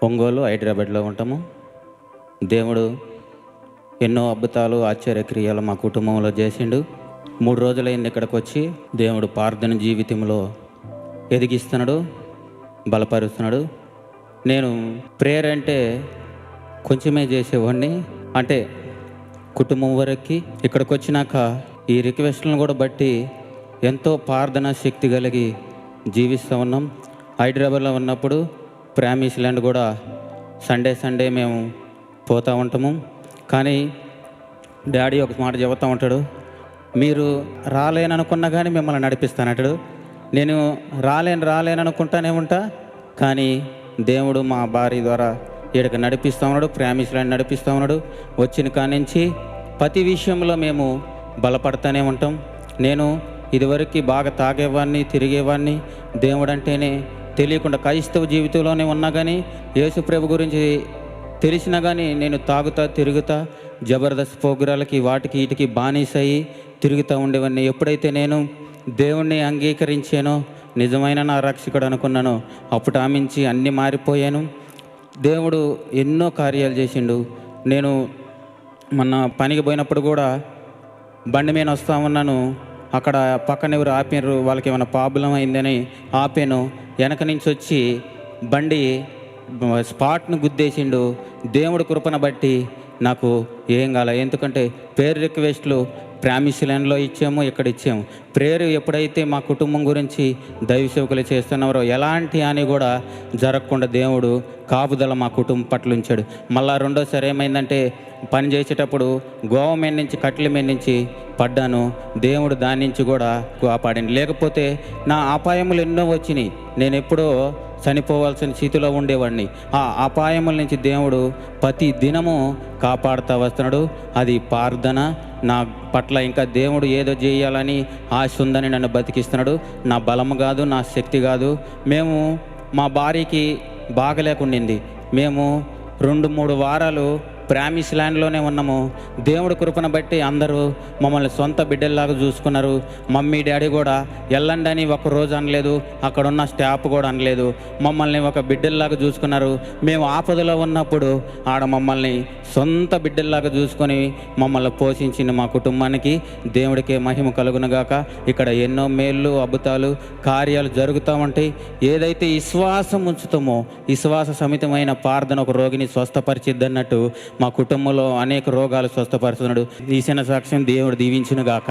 ఒంగోలు, హైదరాబాద్లో ఉంటాము. దేవుడు ఎన్నో అద్భుతాలు, ఆశ్చర్యక్రియలు మా కుటుంబంలో చేసిండు. 3 రోజులైంది ఇక్కడికి వచ్చి. దేవుడు ప్రార్థన జీవితంలో ఎదిగిస్తున్నాడు, బలపరుస్తున్నాడు. నేను ప్రేయర్ అంటే కొంచెమే చేసేవాడిని, అంటే కుటుంబం వరకు. ఇక్కడికి వచ్చినాక ఈ రిక్వెస్ట్లను కూడా బట్టి ఎంతో ప్రార్థనా శక్తి కలిగి జీవిస్తూ ఉన్నాం. హైదరాబాద్లో ఉన్నప్పుడు ప్రామిస్ ల్యాండ్ కూడా సండే మేము పోతూ ఉంటాము. కానీ డాడీ ఒక మాట చెబుతూ ఉంటాడు, మీరు రాలేననుకున్నా కానీ మిమ్మల్ని నడిపిస్తానంటాడు. నేను రాలేననుకుంటానే ఉంటా, కానీ దేవుడు మా భార్య ద్వారా ఈడకి నడిపిస్తూ ఉన్నాడు, ప్రామిస్ ల్యాండ్ నడిపిస్తూ ఉన్నాడు. వచ్చిన కానించి ప్రతి విషయంలో మేము బలపడతానే ఉంటాం. నేను ఇదివరకు బాగా తాగేవాడిని, తిరిగేవాడిని. దేవుడు అంటేనే తెలియకుండా క్రైస్తవ జీవితంలోనే ఉన్నా కానీ, యేసు ప్రభు గురించి తెలిసినా కానీ నేను తాగుతా, తిరుగుతా, జబర్దస్త్ ప్రోగ్రాలకి వాటికి వీటికి బానిసయ్యి తిరుగుతూ ఉండేవాడిని. ఎప్పుడైతే నేను దేవుణ్ణి అంగీకరించానో, నిజమైన నా రక్షకుడు అనుకున్నానో, అప్పుడు ఆమించి అన్నీ మారిపోయాను. దేవుడు ఎన్నో కార్యాలు చేసిండు. నేను మొన్న పనికి పోయినప్పుడు కూడా బండి మీద వస్తూ ఉన్నాను. అక్కడ పక్కన ఎవరు ఆపారు, వాళ్ళకి ఏమైనా ప్రాబ్లం అయిందని ఆపాను. వెనక నుంచి వచ్చి బండి స్పాట్ను గుద్దేసిండు. దేవుడి కృపను బట్టి నాకు ఏం కాలే. ఎందుకంటే ప్రేయర్ రిక్వెస్ట్లు ప్రామిస్ ల్యాండ్లో ఇచ్చాము, ఇక్కడ ఇచ్చాము. ప్రేయర్ ఎప్పుడైతే మా కుటుంబం గురించి దైవ సేవకులు చేస్తున్నారో ఎలాంటి హాని కూడా జరగకుండా దేవుడు కాపుదల మా కుటుంబం పట్ల ఉంచాడు. మళ్ళీ రెండోసారి ఏమైందంటే, పని చేసేటప్పుడు గోవ మీద నుంచి, కట్ల మీద నుంచి పడ్డాను. దేవుడు దాని నుంచి కూడా కాపాడండి. లేకపోతే నా అపాయములు ఎన్నో వచ్చినాయి. నేను ఎప్పుడో చనిపోవాల్సిన స్థితిలో ఉండేవాడిని. ఆ అపాయముల నుంచి దేవుడు ప్రతి దినము కాపాడుతూ వస్తున్నాడు. అది ప్రార్థన. నా పట్ల ఇంకా దేవుడు ఏదో చేయాలని ఆశ ఉందని నన్ను బతికిస్తున్నాడు. నా బలము కాదు, నా శక్తి కాదు. మేము మా భార్యకి బాగలేకుండింది. మేము 2-3 వారాలు ప్రామిస్ ల్యాండ్లోనే ఉన్నాము. దేవుడి కృపను బట్టి అందరూ మమ్మల్ని సొంత బిడ్డల్లాగా చూసుకున్నారు. మమ్మీ డాడీ కూడా వెళ్ళండి అని ఒక రోజు అనలేదు, అక్కడ ఉన్న స్టాఫ్ కూడా అనలేదు. మమ్మల్ని ఒక బిడ్డల్లాగా చూసుకున్నారు. మేము ఆపదలో ఉన్నప్పుడు ఆడ మమ్మల్ని సొంత బిడ్డల్లాగా చూసుకొని మమ్మల్ని పోషించిన మా కుటుంబానికి దేవుడికే మహిమ కలుగునుగాక. ఇక్కడ ఎన్నో మేళ్ళు, అద్భుతాలు, కార్యాలు జరుగుతూ ఉంటాయి. ఏదైతే విశ్వాసం ఉంచుతామో, విశ్వాస సమితమైన ప్రార్థన ఒక రోగిని స్వస్థపరిచిద్ది అన్నట్టు మా కుటుంబంలో అనేక రోగాలు స్వస్థపరుస్తున్నాడు. ఈ చిన్న సాక్ష్యం దేవుడు దీవించునుగాక.